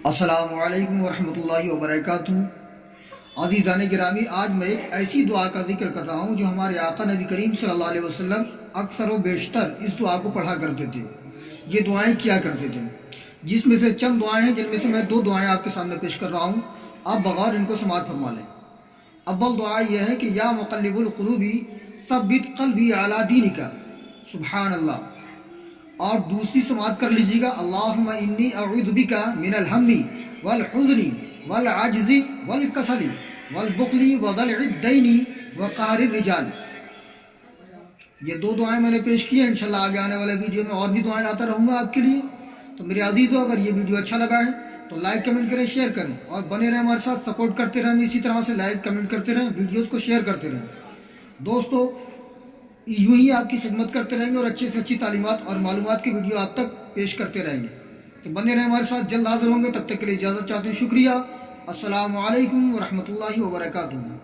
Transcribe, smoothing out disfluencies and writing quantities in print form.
السلام علیکم ورحمۃ اللہ وبرکاتہ۔ عزیزان گرامی، آج میں ایک ایسی دعا کا ذکر کر رہا ہوں جو ہمارے آقا نبی کریم صلی اللہ علیہ وسلم اکثر و بیشتر اس دعا کو پڑھا کرتے تھے، یہ دعائیں کیا کرتے تھے، جس میں سے چند دعائیں ہیں جن میں سے میں دو دعائیں آپ کے سامنے پیش کر رہا ہوں، آپ بغور ان کو سماعت فرما لیں۔ اول دعا یہ ہے کہ یا مقلب القلوب ثبت قلبی علی دینک، سبحان اللہ۔ اور دوسری سماعت کر لیجیے گا، اللہم انی اعوذ بک من الہم والحزن والعجز والکسل والبخل وضلع الدین وقہر الرجال۔ یہ دو دعائیں میں نے پیش کی ہیں، انشاءاللہ آگے آنے والے ویڈیو میں اور بھی دعائیں لاتا رہوں گا آپ کے لیے۔ تو میرے عزیزوں، اگر یہ ویڈیو اچھا لگا ہے تو لائک کمنٹ کریں، شیئر کریں، اور بنے رہیں ہمارے ساتھ، سپورٹ کرتے رہیں، اسی طرح سے لائک کمنٹ کرتے رہیں، ویڈیوز کو شیئر کرتے رہیں۔ دوستو، یوں ہی آپ کی خدمت کرتے رہیں گے اور اچھی سے اچھی تعلیمات اور معلومات کی ویڈیو آپ تک پیش کرتے رہیں گے۔ تو بنے رہیں ہمارے ساتھ، جلد حاضر ہوں گے، تب تک کے لیے اجازت چاہتے ہیں، شکریہ۔ السلام علیکم ورحمۃ اللہ وبرکاتہ۔